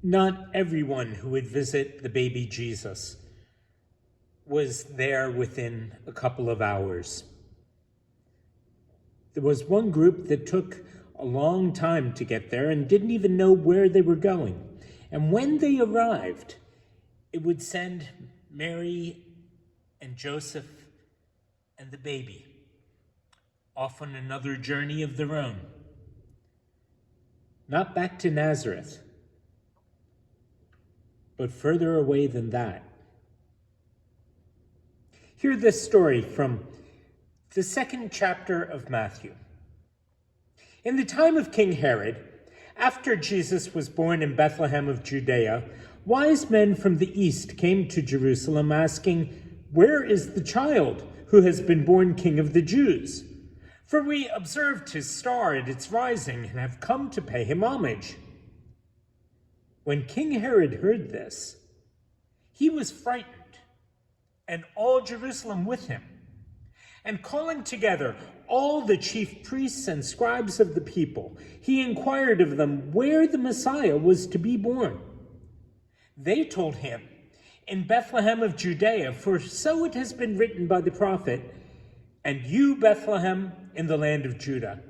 Not everyone who would visit the baby Jesus was there within a couple of hours. There was one group that took a long time to get there and didn't even know where they were going. And when they arrived, it would send Mary and Joseph and the baby off on another journey of their own. Not back to Nazareth, but further away than that. Hear this story from the 2nd chapter of Matthew. In the time of King Herod, after Jesus was born in Bethlehem of Judea, wise men from the east came to Jerusalem asking, "Where is the child who has been born King of the Jews? For we observed his star at its rising and have come to pay him homage." When King Herod heard this, he was frightened, and all Jerusalem with him. And calling together all the chief priests and scribes of the people, he inquired of them where the Messiah was to be born. They told him, "In Bethlehem of Judea, for so it has been written by the prophet, 'And you, Bethlehem, in the land of Judah,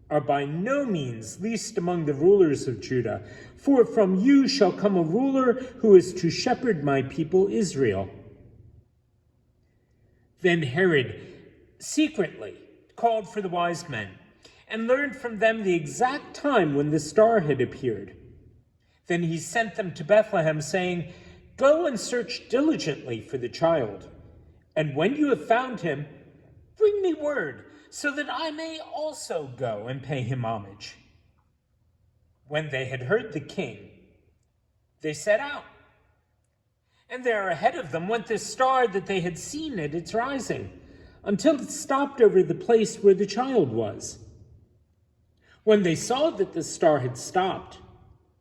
are by no means least among the rulers of Judah, for from you shall come a ruler who is to shepherd my people Israel.'" Then Herod secretly called for the wise men and learned from them the exact time when the star had appeared. Then he sent them to Bethlehem, saying, "Go and search diligently for the child, and when you have found him, bring me word, so that I may also go and pay him homage." When they had heard the king, they set out. And there ahead of them went the star that they had seen at its rising, until it stopped over the place where the child was. When they saw that the star had stopped,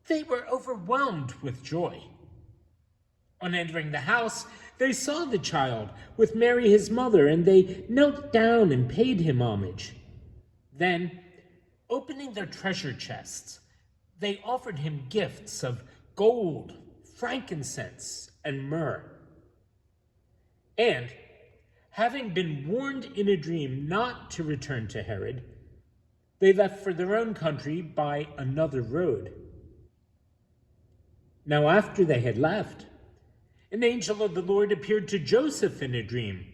they were overwhelmed with joy. On entering the house, they saw the child with Mary his mother, and they knelt down and paid him homage. Then, opening their treasure chests, they offered him gifts of gold, frankincense, and myrrh. And, having been warned in a dream not to return to Herod, they left for their own country by another road. Now after they had left, an angel of the Lord appeared to Joseph in a dream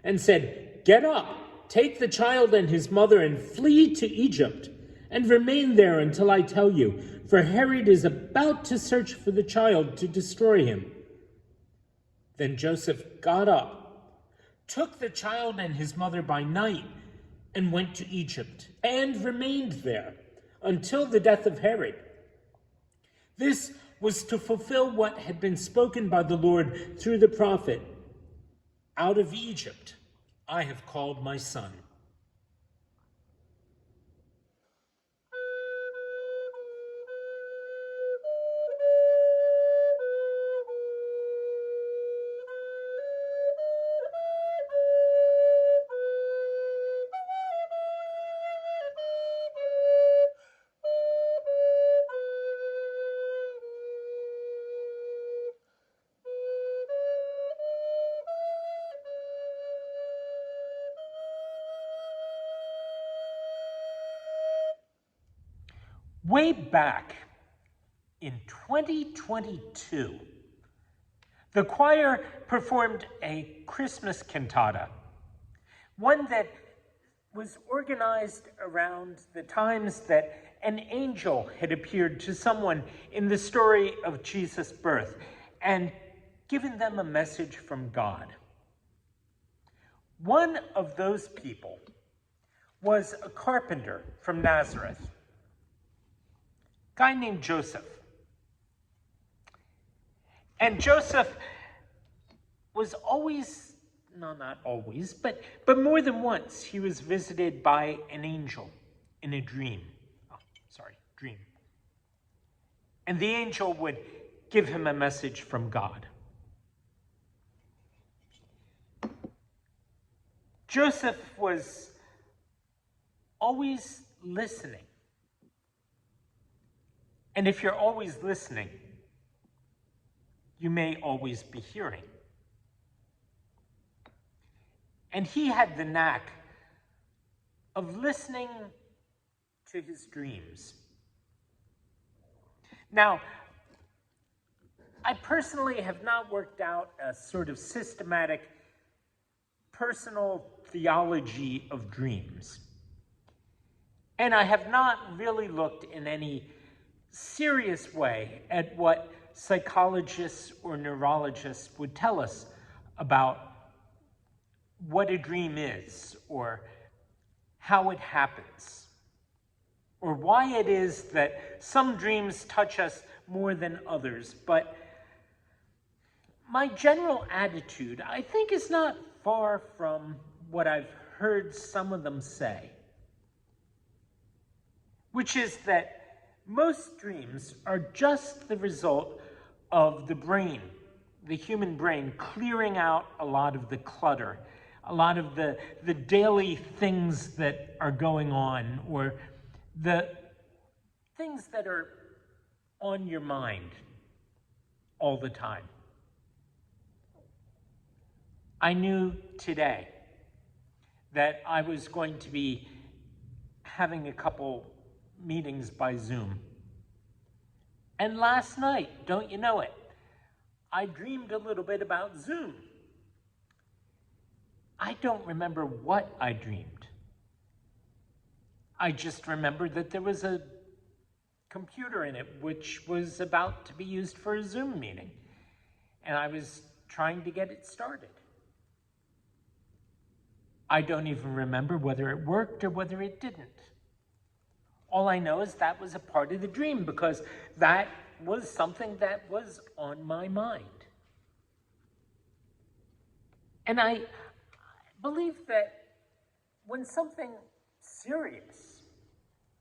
and said, "Get up, take the child and his mother and flee to Egypt, and remain there until I tell you, for Herod is about to search for the child to destroy him." Then Joseph got up, took the child and his mother by night, and went to Egypt, and remained there until the death of Herod. This was to fulfill what had been spoken by the Lord through the prophet, "Out of Egypt I have called my son." Way back in 2022, the choir performed a Christmas cantata, one that was organized around the times that an angel had appeared to someone in the story of Jesus' birth and given them a message from God. One of those people was a carpenter from Nazareth, a guy named Joseph. And Joseph was always, no, not always, but more than once, he was visited by an angel in a dream. Dream. And the angel would give him a message from God. Joseph was always listening. And if you're always listening, you may always be hearing. And he had the knack of listening to his dreams. Now, I personally have not worked out a sort of systematic personal theology of dreams. And I have not really looked in any serious way at what psychologists or neurologists would tell us about what a dream is, or how it happens, or why it is that some dreams touch us more than others. But my general attitude, I think, is not far from what I've heard some of them say, which is that most dreams are just the result of the brain, the human brain, clearing out a lot of the clutter, a lot of the daily things that are going on, or the things that are on your mind all the time. I knew today that I was going to be having a couple meetings by Zoom. And last night, don't you know it, I dreamed a little bit about Zoom. I don't remember what I dreamed. I just remember that there was a computer in it which was about to be used for a Zoom meeting, and I was trying to get it started. I don't even remember whether it worked or whether it didn't. All I know is that was a part of the dream, because that was something that was on my mind. And I believe that when something serious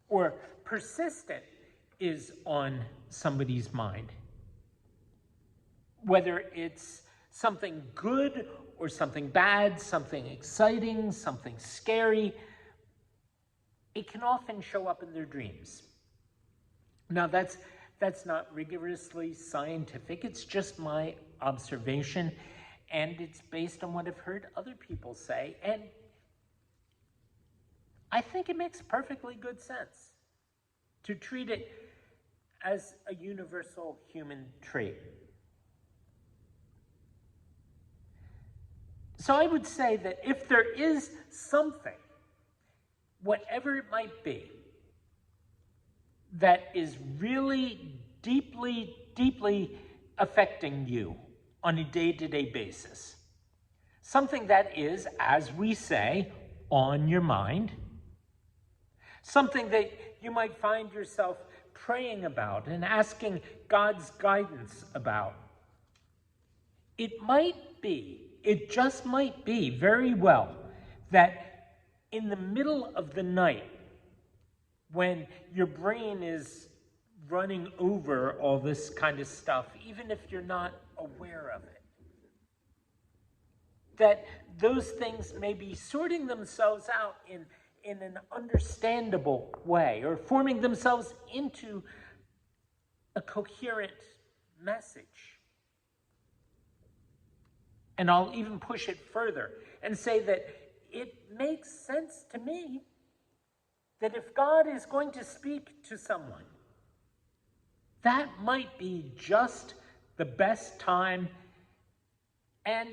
or persistent is on somebody's mind, whether it's something good or something bad, something exciting, something scary, it can often show up in their dreams. Now, that's not rigorously scientific. It's just my observation, and it's based on what I've heard other people say, and I think it makes perfectly good sense to treat it as a universal human trait. So I would say that if there is something, whatever it might be, that is really deeply, deeply affecting you on a day-to-day basis, something that is, as we say, on your mind, something that you might find yourself praying about and asking God's guidance about, it just might be very well that in the middle of the night, when your brain is running over all this kind of stuff, even if you're not aware of it, that those things may be sorting themselves out in an understandable way, or forming themselves into a coherent message. And I'll even push it further and say that it makes sense to me that if God is going to speak to someone, that might be just the best time, and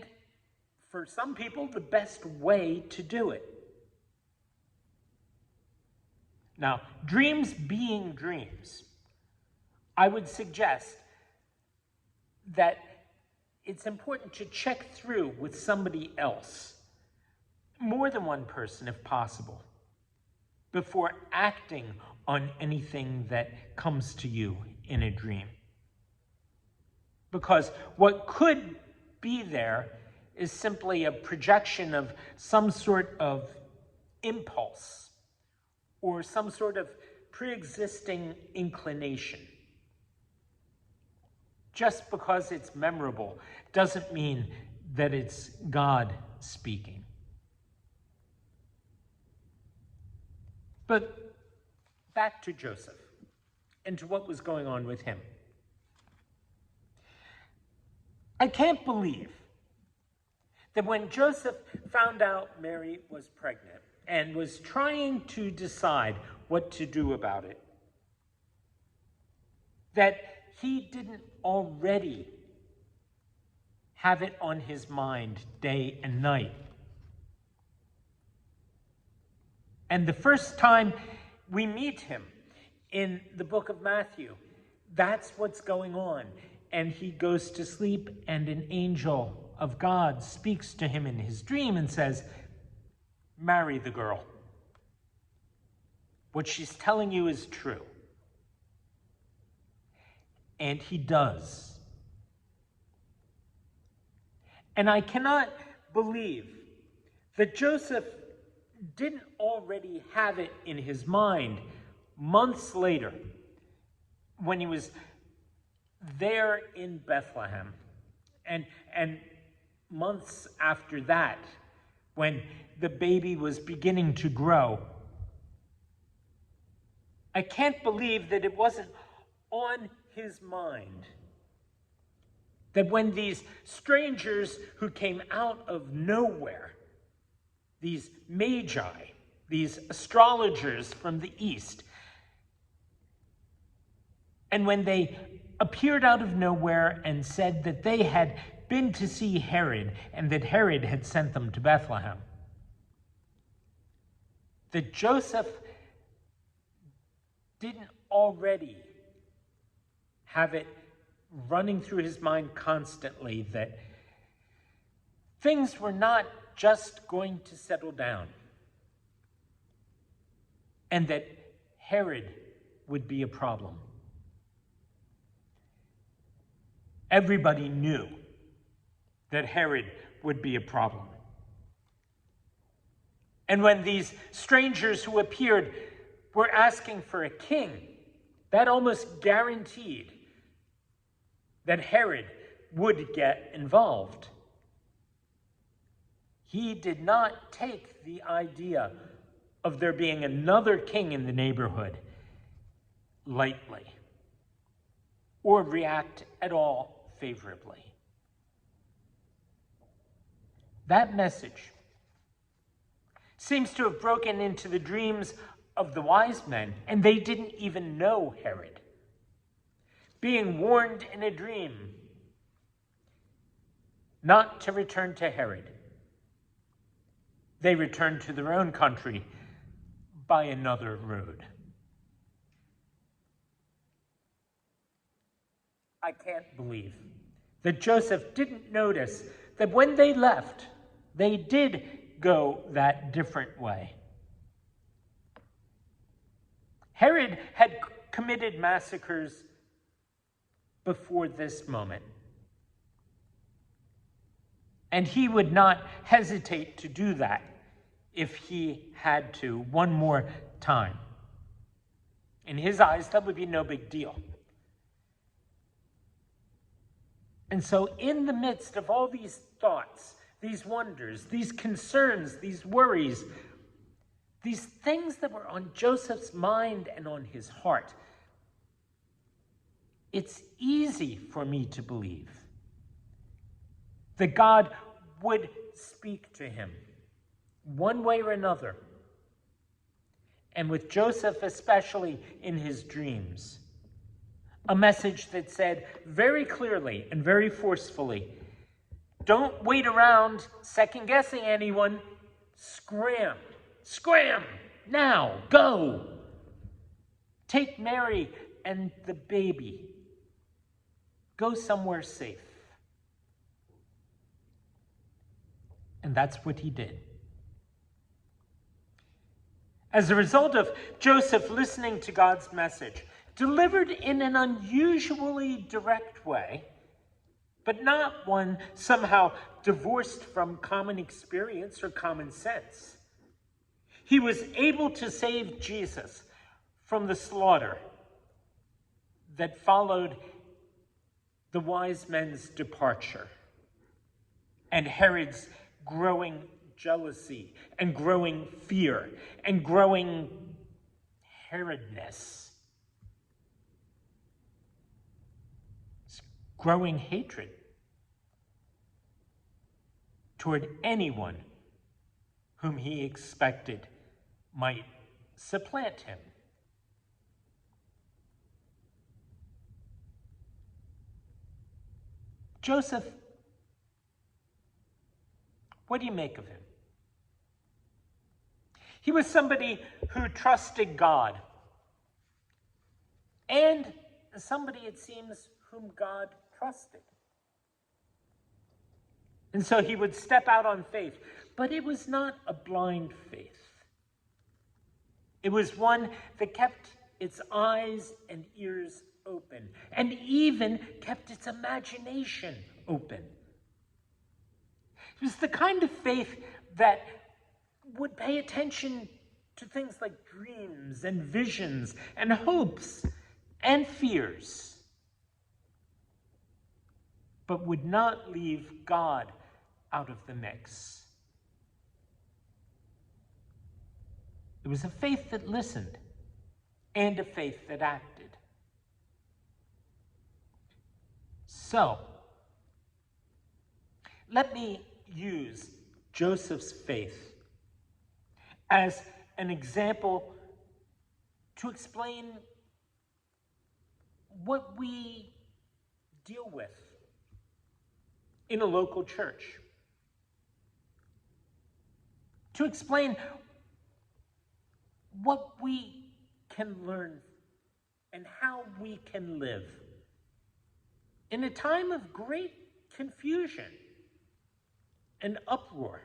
for some people, the best way to do it. Now, dreams being dreams, I would suggest that it's important to check through with somebody else, more than one person if possible, before acting on anything that comes to you in a dream. Because what could be there is simply a projection of some sort of impulse or some sort of pre-existing inclination. Just because it's memorable doesn't mean that it's God speaking. But back to Joseph and to what was going on with him. I can't believe that when Joseph found out Mary was pregnant and was trying to decide what to do about it, that he didn't already have it on his mind day and night. And the first time we meet him in the book of Matthew, that's what's going on. And he goes to sleep, and an angel of God speaks to him in his dream and says, marry the girl. What she's telling you is true. And he does. And I cannot believe that Joseph didn't already have it in his mind months later when he was there in Bethlehem, and months after that when the baby was beginning to grow. I can't believe that it wasn't on his mind that when these strangers who came out of nowhere, these magi, these astrologers from the east, and when they appeared out of nowhere and said that they had been to see Herod and that Herod had sent them to Bethlehem, that Joseph didn't already have it running through his mind constantly that things were not just going to settle down, and that Herod would be a problem. Everybody knew that Herod would be a problem. And when these strangers who appeared were asking for a king, that almost guaranteed that Herod would get involved. He did not take the idea of there being another king in the neighborhood lightly or react at all favorably. That message seems to have broken into the dreams of the wise men, and they didn't even know Herod. Being warned in a dream not to return to Herod, they returned to their own country by another road. I can't believe that Joseph didn't notice that when they left, they did go that different way. Herod had committed massacres before this moment, and he would not hesitate to do that if he had to one more time. In his eyes, that would be no big deal. And so in the midst of all these thoughts, these wonders, these concerns, these worries, these things that were on Joseph's mind and on his heart, it's easy for me to believe that God would speak to him one way or another, and with Joseph especially in his dreams, a message that said very clearly and very forcefully, don't wait around second-guessing anyone. Scram, now, go. Take Mary and the baby. Go somewhere safe. And that's what he did. As a result of Joseph listening to God's message, delivered in an unusually direct way, but not one somehow divorced from common experience or common sense, he was able to save Jesus from the slaughter that followed the wise men's departure and Herod's growing jealousy and growing fear and growing Herodness, growing hatred toward anyone whom he expected might supplant him. Joseph, what do you make of him? He was somebody who trusted God, and somebody, it seems, whom God trusted. And so he would step out on faith, but it was not a blind faith. It was one that kept its eyes and ears open, and even kept its imagination open. It was the kind of faith that would pay attention to things like dreams and visions and hopes and fears, but would not leave God out of the mix. It was a faith that listened and a faith that acted. So, let me use Joseph's faith as an example to explain what we deal with in a local church. To explain what we can learn and how we can live in a time of great confusion and uproar.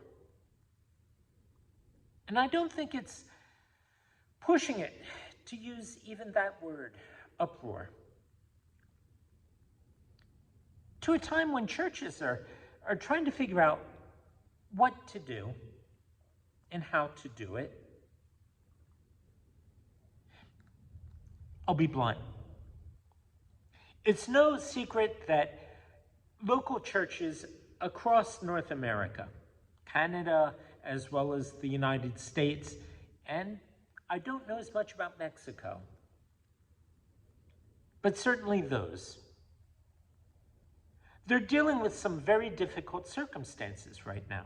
And I don't think it's pushing it to use even that word, uproar. To a time when churches are trying to figure out what to do and how to do it. I'll be blunt. It's no secret that local churches across North America, Canada, as well as the United States, and I don't know as much about Mexico, but certainly those. They're dealing with some very difficult circumstances right now.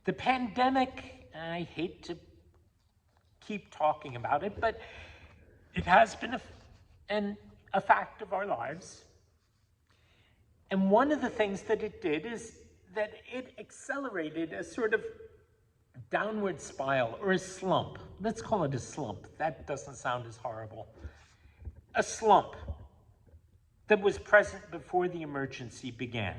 The pandemic, I hate to keep talking about it, but it has been a fact of our lives. And one of the things that it did is that it accelerated a sort of downward spiral or a slump. Let's call it a slump. That doesn't sound as horrible. A slump that was present before the emergency began.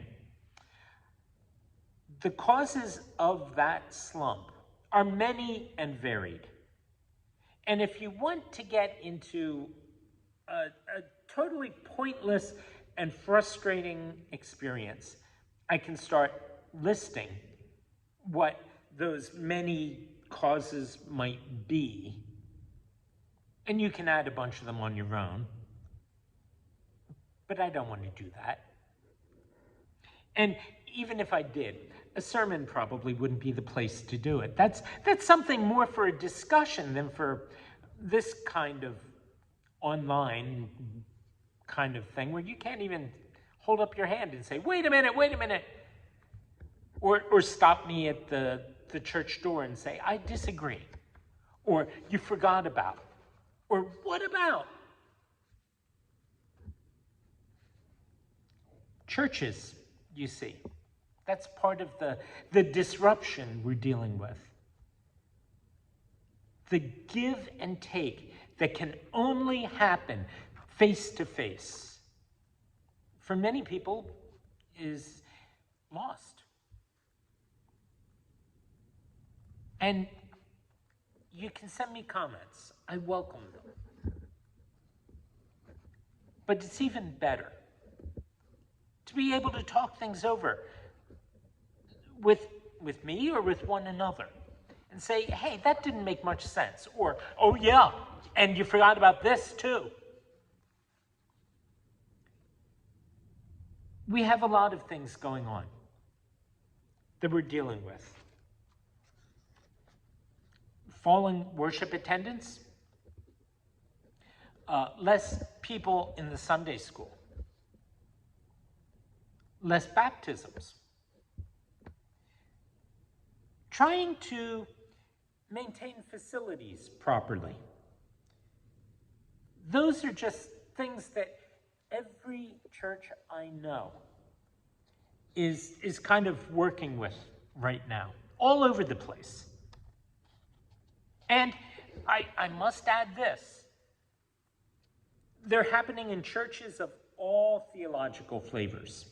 The causes of that slump are many and varied. And if you want to get into a totally pointless and frustrating experience, I can start listing what those many causes might be. And you can add a bunch of them on your own. But I don't want to do that. And even if I did, a sermon probably wouldn't be the place to do it. That's something more for a discussion than for this kind of online kind of thing where you can't even hold up your hand and say, wait a minute, or stop me at the church door and say, I disagree, or you forgot about, or what about? Churches, you see, that's part of the disruption we're dealing with. The give and take that can only happen face to face, for many people, is lost. And you can send me comments. I welcome them. But it's even better to be able to talk things over with me or with one another and say, hey, that didn't make much sense. Or, oh yeah, and you forgot about this too. We have a lot of things going on that we're dealing with. Falling worship attendance, less people in the Sunday school, less baptisms, trying to maintain facilities properly. Those are just things that every church I know is kind of working with right now, all over the place. And I must add this. They're happening in churches of all theological flavors.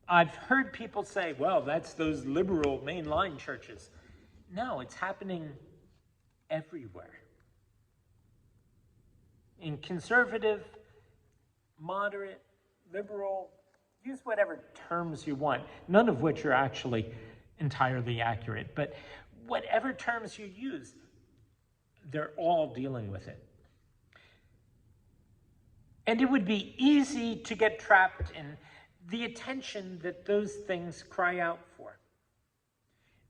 I've heard people say, well, that's those liberal mainline churches. No, it's happening everywhere. In conservative, moderate, liberal, use whatever terms you want, none of which are actually entirely accurate. But whatever terms you use, they're all dealing with it. And it would be easy to get trapped in the attention that those things cry out for.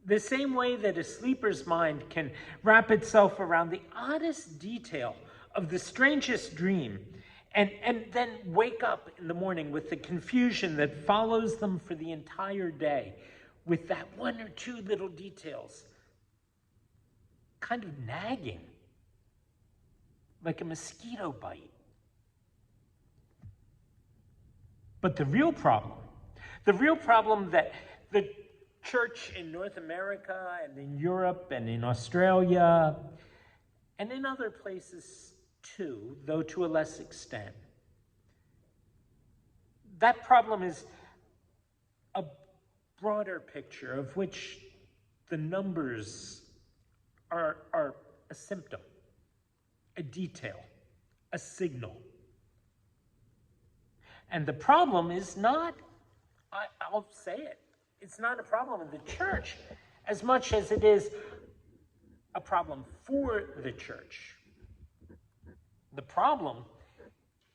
The same way that a sleeper's mind can wrap itself around the oddest detail of the strangest dream and then wake up in the morning with the confusion that follows them for the entire day with that one or two little details kind of nagging like a mosquito bite. But the real problem that the church in North America and in Europe and in Australia and in other places too, though to a less extent, that problem is a broader picture of which the numbers are a symptom, a detail, a signal. And the problem is not, I'll say it, it's not a problem of the church as much as it is a problem for the church. The problem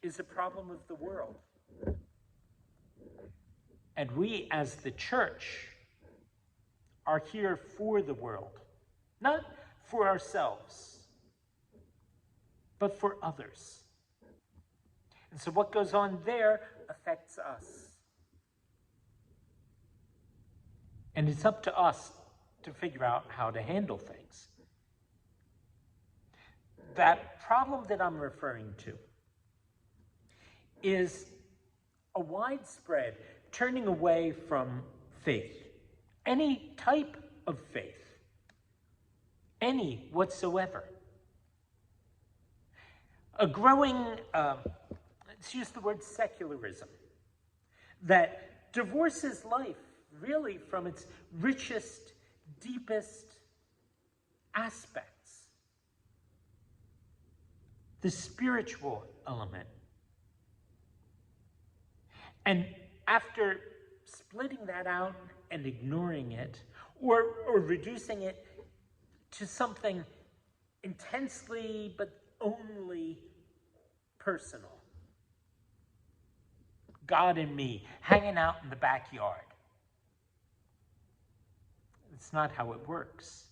is a problem of the world. And we as the church are here for the world, not for ourselves, but for others. And so what goes on there affects us. And it's up to us to figure out how to handle things. That problem that I'm referring to is a widespread turning away from faith, any type of faith, any whatsoever. A growing, let's use the word secularism, that divorces life really from its richest, deepest aspects. The spiritual element. And after splitting that out and ignoring it, or reducing it to something intensely but only personal, God and me hanging out in the backyard. It's not how it works.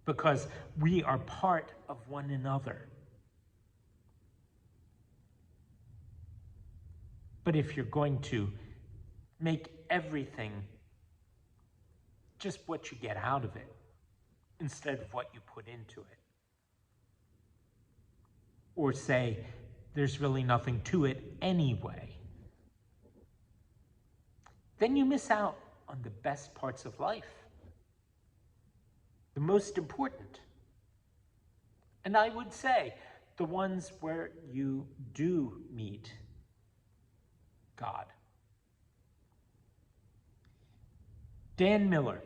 Because we are part of one another. But if you're going to make everything just what you get out of it, instead of what you put into it, or say, there's really nothing to it anyway, then you miss out on the best parts of life. The most important. And I would say, the ones where you do meet God. Dan Miller,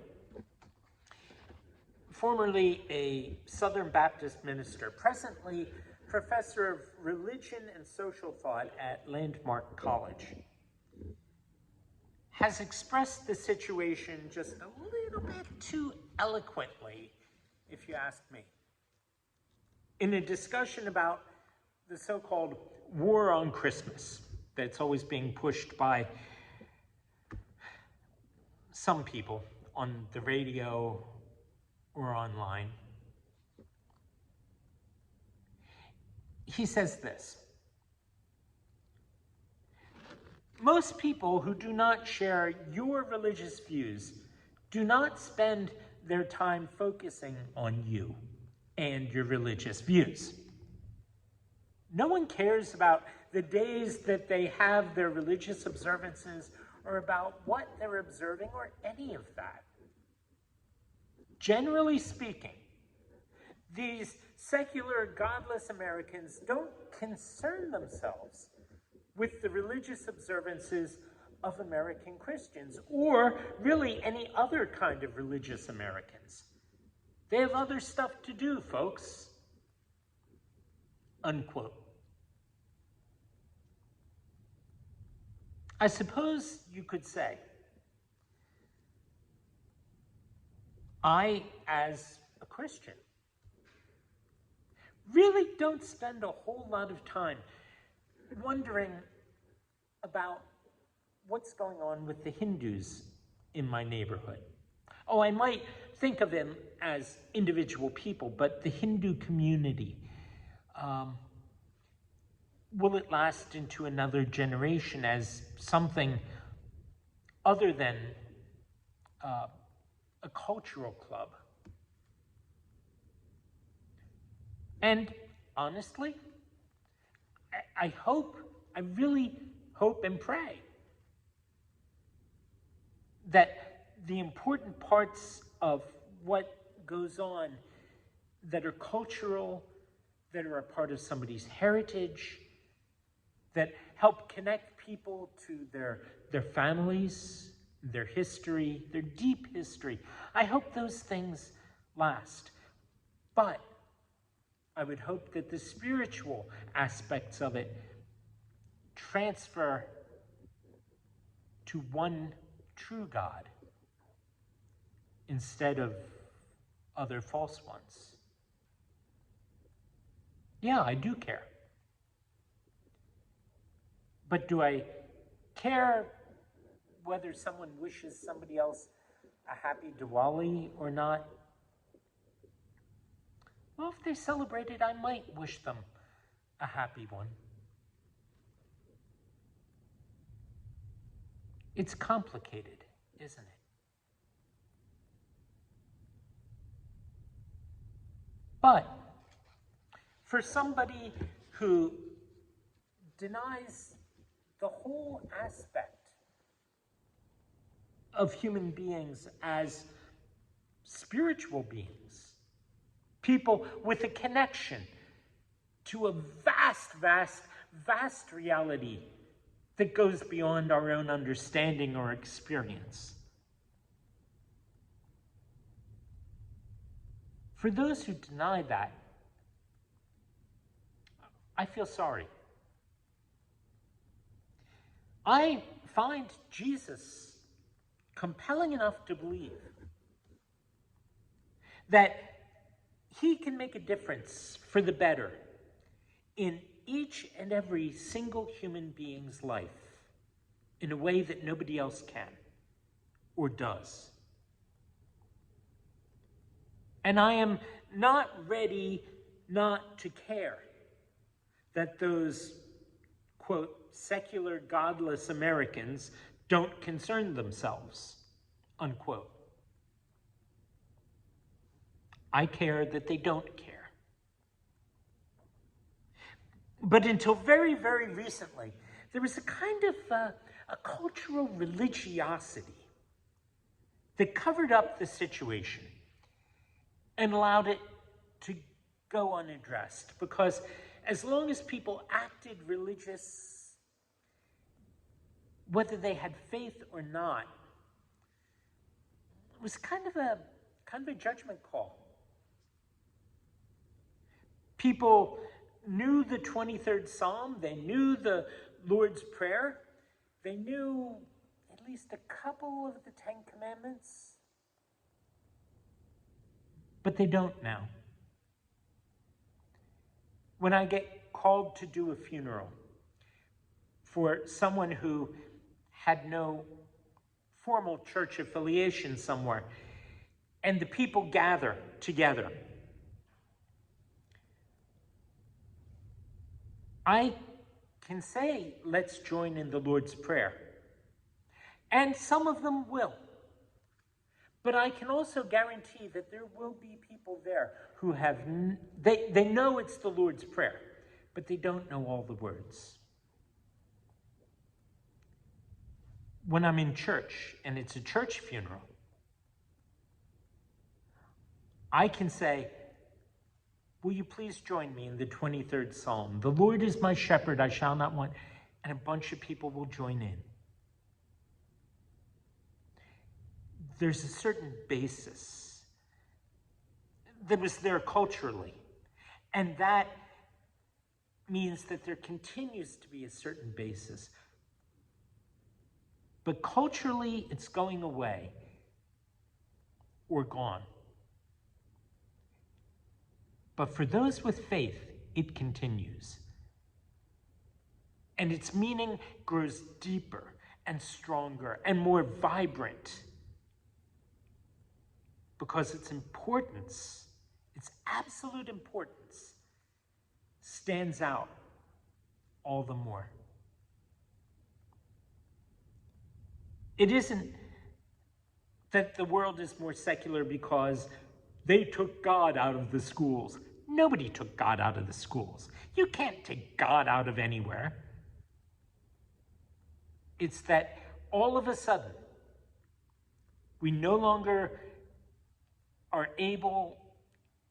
formerly a Southern Baptist minister, presently professor of religion and social thought at Landmark College, has expressed the situation just a little bit too eloquently, if you ask me, in a discussion about the so-called war on Christmas that's always being pushed by some people on the radio or online. He says this: Most people who do not share your religious views do not spend their time focusing on you and your religious views. No one cares about the days that they have their religious observances or about what they're observing or any of that. Generally speaking, these secular, godless Americans don't concern themselves with the religious observances of American Christians, or really any other kind of religious Americans. They have other stuff to do, folks. Unquote. I suppose you could say, I, as a Christian, really don't spend a whole lot of time wondering about what's going on with the Hindus in my neighborhood. Oh, I might think of them as individual people, but the Hindu community, will it last into another generation as something other than a cultural club? And honestly, I really hope and pray that the important parts of what goes on that are cultural, that are a part of somebody's heritage, that help connect people to their families, their history, their deep history. I hope those things last. But I would hope that the spiritual aspects of it transfer to one true God instead of other false ones. Yeah, I do care. But do I care whether someone wishes somebody else a happy Diwali or not? Well, if they celebrate it, I might wish them a happy one. It's complicated, isn't it? But for somebody who denies the whole aspect of human beings as spiritual beings, people with a connection to a vast reality that goes beyond our own understanding or experience. For those who deny that, I feel sorry. I find Jesus compelling enough to believe that he can make a difference for the better in each and every single human being's life in a way that nobody else can or does. And I am not ready not to care that those, quote, secular, godless Americans don't concern themselves, unquote. I care that they don't care. But until very, very recently, there was a kind of a cultural religiosity that covered up the situation and allowed it to go unaddressed, because as long as people acted religious, whether they had faith or not, it was kind of a judgment call. People knew the 23rd Psalm, they knew the Lord's Prayer, they knew at least a couple of the 10 Commandments, but they don't now. When I get called to do a funeral for someone who had no formal church affiliation somewhere, and the people gather together, I can say, let's join in the Lord's Prayer. And some of them will. But I can also guarantee that there will be people there who have, they know it's the Lord's Prayer, but they don't know all the words. When I'm in church and it's a church funeral, I can say, will you please join me in the 23rd Psalm? The Lord is my shepherd, I shall not want. And a bunch of people will join in. There's a certain basis that was there culturally. And that means that there continues to be a certain basis. But culturally, it's going away or gone. But for those with faith, it continues. And its meaning grows deeper and stronger and more vibrant because its importance, its absolute importance, stands out all the more. It isn't that the world is more secular because they took God out of the schools. Nobody took God out of the schools. You can't take God out of anywhere. It's that all of a sudden, we no longer are able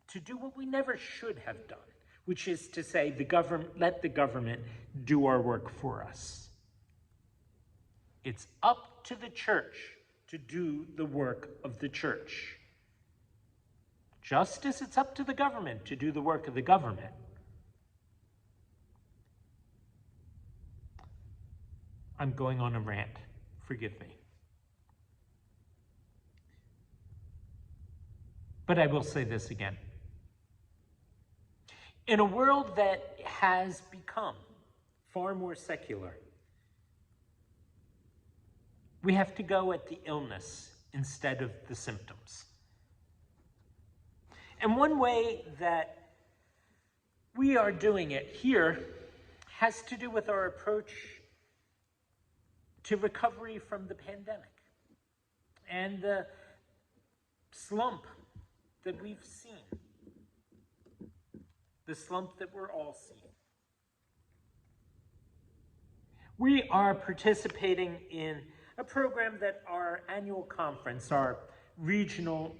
to do what we never should have done, which is to say, let the government do our work for us. It's up to the church to do the work of the church. Just as it's up to the government to do the work of the government. I'm going on a rant. Forgive me. But I will say this again. In a world that has become far more secular, we have to go at the illness instead of the symptoms. And one way that we are doing it here has to do with our approach to recovery from the pandemic and the slump that we've seen, the slump that we're all seeing. We are participating in a program that our annual conference, our regional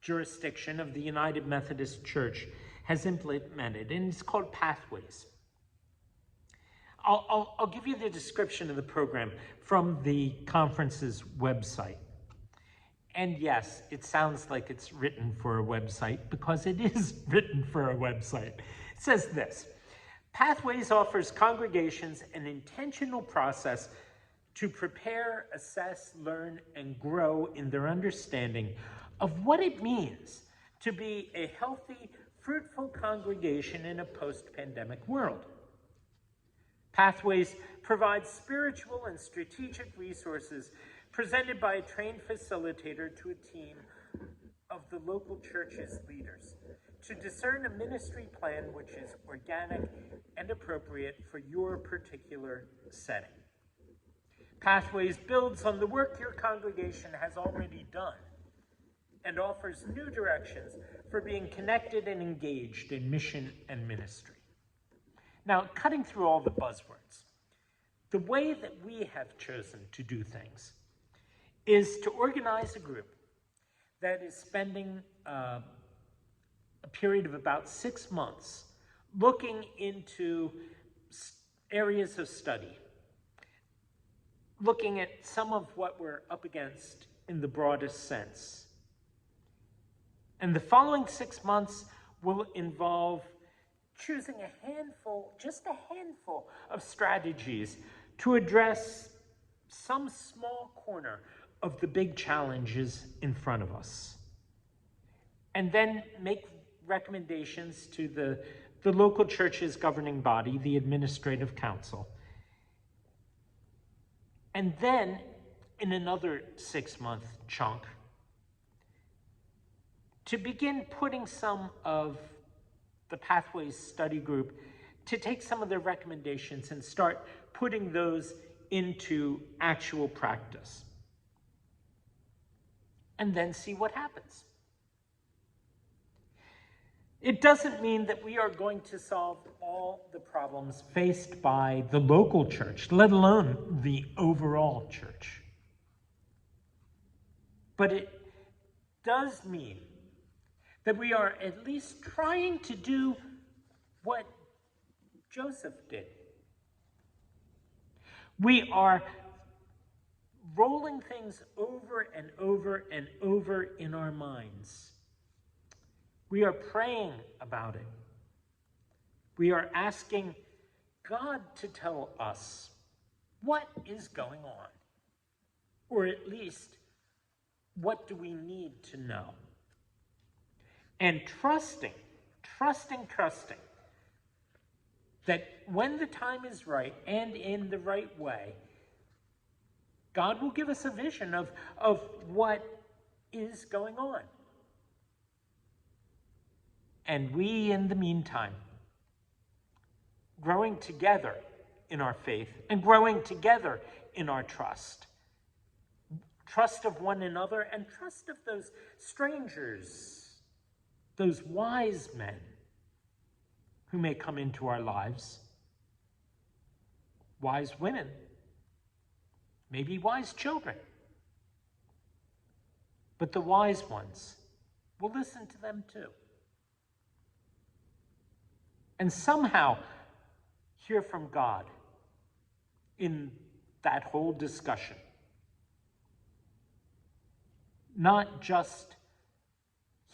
jurisdiction of the United Methodist Church, has implemented, and it's called Pathways. I'll give you the description of the program from the conference's website. And yes, it sounds like it's written for a website because it is written for a website. It says this: Pathways offers congregations an intentional process to prepare, assess, learn, and grow in their understanding of what it means to be a healthy, fruitful congregation in a post-pandemic world. Pathways provides spiritual and strategic resources presented by a trained facilitator to a team of the local church's leaders to discern a ministry plan which is organic and appropriate for your particular setting. Pathways builds on the work your congregation has already done and offers new directions for being connected and engaged in mission and ministry. Now, cutting through all the buzzwords, the way that we have chosen to do things is to organize a group that is spending a period of about 6 months looking into areas of study, looking at some of what we're up against in the broadest sense. And the following 6 months will involve choosing a handful, just a handful of strategies to address some small corner of the big challenges in front of us. And then make recommendations to the local church's governing body, the administrative council. And then, in another 6-month chunk, to begin putting some of the Pathways study group to take some of their recommendations and start putting those into actual practice. And then see what happens. It doesn't mean that we are going to solve all the problems faced by the local church, let alone the overall church. But it does mean that we are at least trying to do what Joseph did. We are rolling things over and over and over in our minds. We are praying about it. We are asking God to tell us what is going on, or at least what do we need to know. And trusting that when the time is right and in the right way, God will give us a vision of what is going on. And we, in the meantime, growing together in our faith and growing together in our trust of one another and trust of those strangers, those wise men who may come into our lives, wise women, maybe wise children. But the wise ones, will listen to them too. And somehow hear from God in that whole discussion. Not just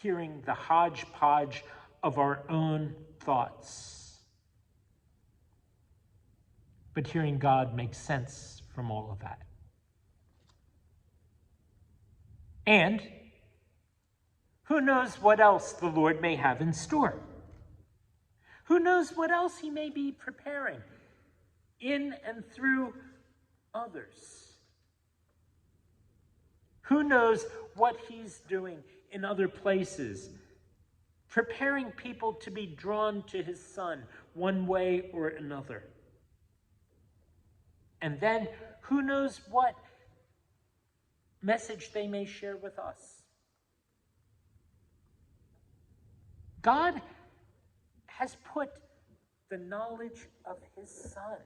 hearing the hodgepodge of our own thoughts, but hearing God make sense from all of that. And who knows what else the Lord may have in store? Who knows what else he may be preparing in and through others? Who knows what he's doing in other places, preparing people to be drawn to his Son one way or another? And then who knows what message they may share with us? God has put the knowledge of his Son,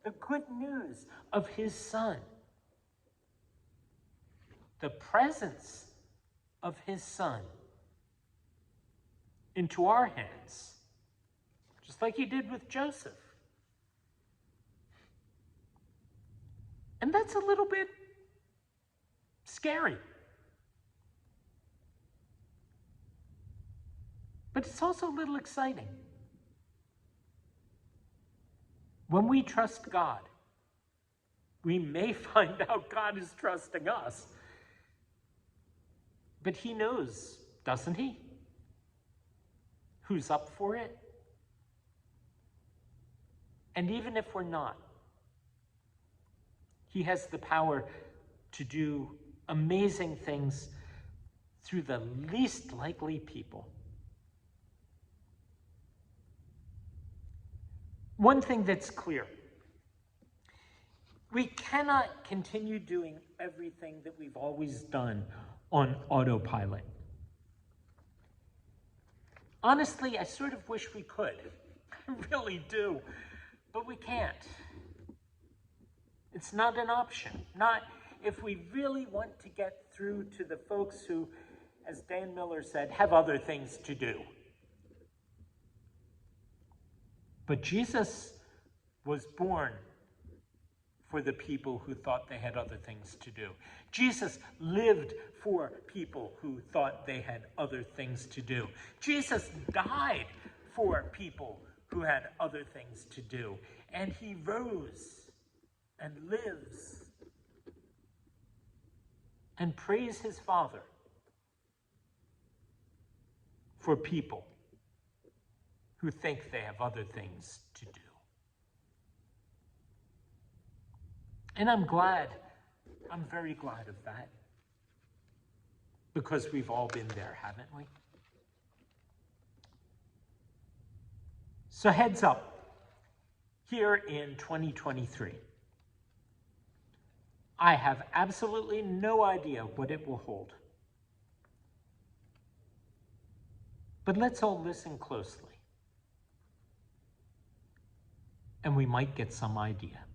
the good news of his Son, the presence of his Son into our hands, just like he did with Joseph. And that's a little bit scary. But it's also a little exciting. When we trust God, we may find out God is trusting us. But he knows, doesn't he? Who's up for it? And even if we're not, he has the power to do amazing things through the least likely people. One thing that's clear, we cannot continue doing everything that we've always done on autopilot. Honestly, I sort of wish we could. I really do. But we can't. It's not an option. Not if we really want to get through to the folks who, as Dan Miller said, have other things to do. But Jesus was born for the people who thought they had other things to do. Jesus lived for people who thought they had other things to do. Jesus died for people who had other things to do. And he rose and lives and praise his Father for people who think they have other things to do. And I'm very glad of that, because we've all been there, haven't we? So heads up, here in 2023, I have absolutely no idea what it will hold. But let's all listen closely, and we might get some idea.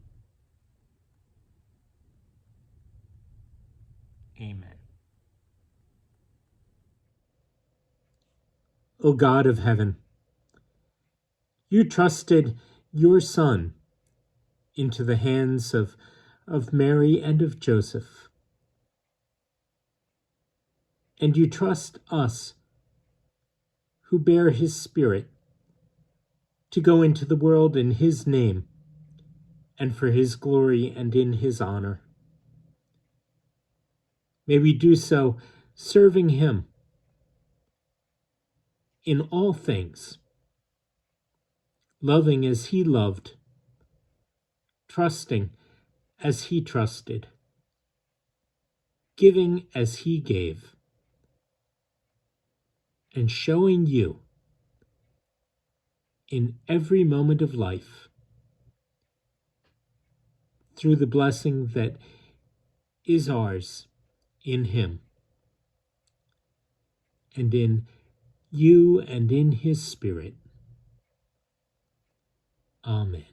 Amen. O God of heaven, you trusted your Son into the hands of Mary and of Joseph. And you trust us, who bear his Spirit, to go into the world in his name and for his glory and in his honor. May we do so serving him in all things, loving as he loved, trusting as he trusted, giving as he gave, and showing you in every moment of life through the blessing that is ours in him, and in you and in his Spirit. Amen.